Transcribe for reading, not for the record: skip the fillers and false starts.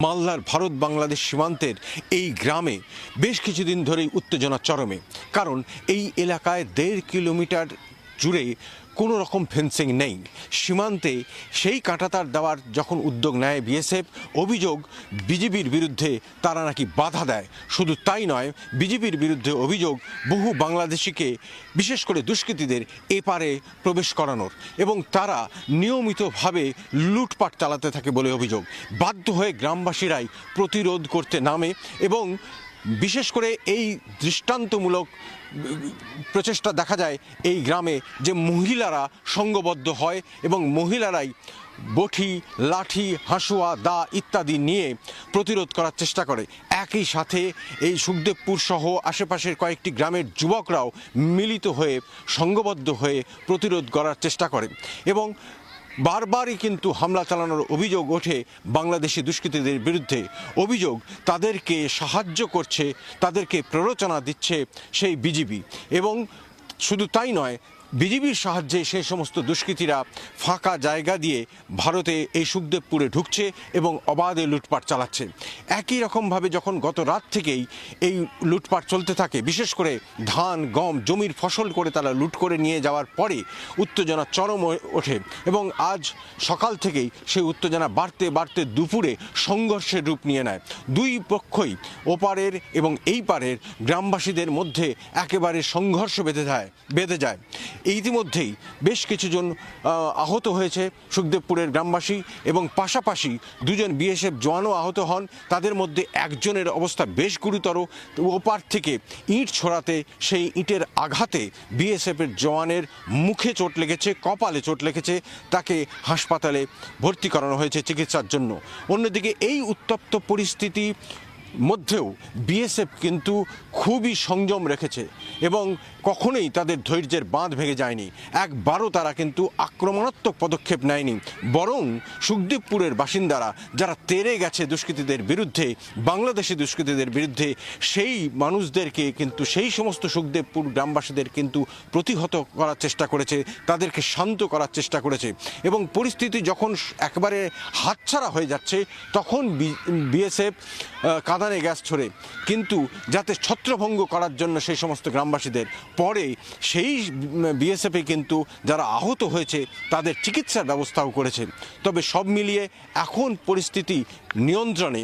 মালদার ভারত বাংলাদেশ সীমান্তের এই গ্রামে বেশ কিছুদিন ধরেই উত্তেজনা চরমে। কারণ এই এলাকায় 1.5 কিলোমিটার জুড়ে কোনো রকম ফেন্সিং নেই। সীমান্তে সেই কাঁটাতার দেওয়ার যখন উদ্যোগ নেয় বিএসএফ, অভিযোগ বিজেপির বিরুদ্ধে তারা নাকি বাধা দেয়। শুধু তাই নয়, বিজেপির বিরুদ্ধে অভিযোগ বহু বাংলাদেশিকে, বিশেষ করে দুষ্কৃতীদের এপারে প্রবেশ করানোর, এবং তারা নিয়মিতভাবে লুটপাট চালাতে থাকে বলে অভিযোগ। বাধ্য হয়ে গ্রামবাসীরাই প্রতিরোধ করতে নামে এবং বিশেষ করে এই দৃষ্টান্তমূলক প্রচেষ্টা দেখা যায় এই গ্রামে, যে মহিলারা সংঘবদ্ধ হয় এবং মহিলারাই বটি, লাঠি, হাঁসুয়া, দা ইত্যাদি নিয়ে প্রতিরোধ করার চেষ্টা করে। একই সাথে এই সুখদেবপুর সহ আশেপাশের কয়েকটি গ্রামের যুবকরাও মিলিত হয়ে সংঘবদ্ধ হয়ে প্রতিরোধ করার চেষ্টা করে এবং বারবারই কিন্তু হামলা চালানোর অভিযোগ ওঠে বাংলাদেশি দুষ্কৃতীদের বিরুদ্ধে। অভিযোগ তাদেরকে সাহায্য করছে, তাদেরকে প্ররোচনা দিচ্ছে সেই বিজিবি। এবং শুধু তাই নয়, বিজিবির সাহায্যে সেই সমস্ত দুষ্কৃতীরা ফাঁকা জায়গা দিয়ে ভারতে এই সুখদেবপুরে ঢুকছে এবং অবাধে লুটপাট চালাচ্ছে। একই রকমভাবে যখন গত রাত থেকেই এই লুটপাট চলতে থাকে, বিশেষ করে ধান, গম, জমির ফসল করে তারা লুট করে নিয়ে যাওয়ার পরে উত্তেজনা চরম ওঠে এবং আজ সকাল থেকেই সেই উত্তেজনা বাড়তে বাড়তে দুপুরে সংঘর্ষের রূপ নিয়ে নেয়। দুই পক্ষই, ওপারের এবং এই পারের গ্রামবাসীদের মধ্যে একেবারে সংঘর্ষ বেঁধে যায়। ইতিমধ্যেই বেশ কিছুজন আহত হয়েছে সুখদেবপুরের গ্রামবাসী এবং পাশাপাশি দুজন বিএসএফ জওয়ানও আহত হন। তাদের মধ্যে একজনের অবস্থা বেশ গুরুতর। ওপার থেকে ইঁট ছোড়াতে সেই ইঁটের আঘাতে বিএসএফের জওয়ানের মুখে চোট লেগেছে, কপালে চোট লেগেছে, তাকে হাসপাতালে ভর্তি করানো হয়েছে চিকিৎসার জন্য। অন্যদিকে এই উত্তপ্ত পরিস্থিতি মধ্যেও বিএসএফ কিন্তু খুবই সংযম রেখেছে এবং কখনোই তাদের ধৈর্যের বাঁধ ভেঙে যায়নি। একবারও তারা কিন্তু আক্রমণাত্মক পদক্ষেপ নেয়নি, বরং সুখদেবপুরের বাসিন্দারা যারা তেড়ে গেছে দুষ্কৃতীদের বিরুদ্ধে, বাংলাদেশি দুষ্কৃতীদের বিরুদ্ধে, সেই মানুষদেরকে কিন্তু, সেই সমস্ত সুখদেবপুর গ্রামবাসীদের কিন্তু প্রতিহত করার চেষ্টা করেছে, তাদেরকে শান্ত করার চেষ্টা করেছে। এবং পরিস্থিতি যখন একেবারে হাতছাড়া হয়ে যাচ্ছে তখন বিএসএফ কাঁদানে গ্যাস ছোড়ে, কিন্তু যাতে ছত্রভঙ্গ করার জন্য সেই সমস্ত গ্রামবাসীদের। পরে সেই বিএসএফে কিন্তু যারা আহত হয়েছে তাদের চিকিৎসার ব্যবস্থাও করেছে। তবে সব মিলিয়ে এখন পরিস্থিতি নিয়ন্ত্রণে।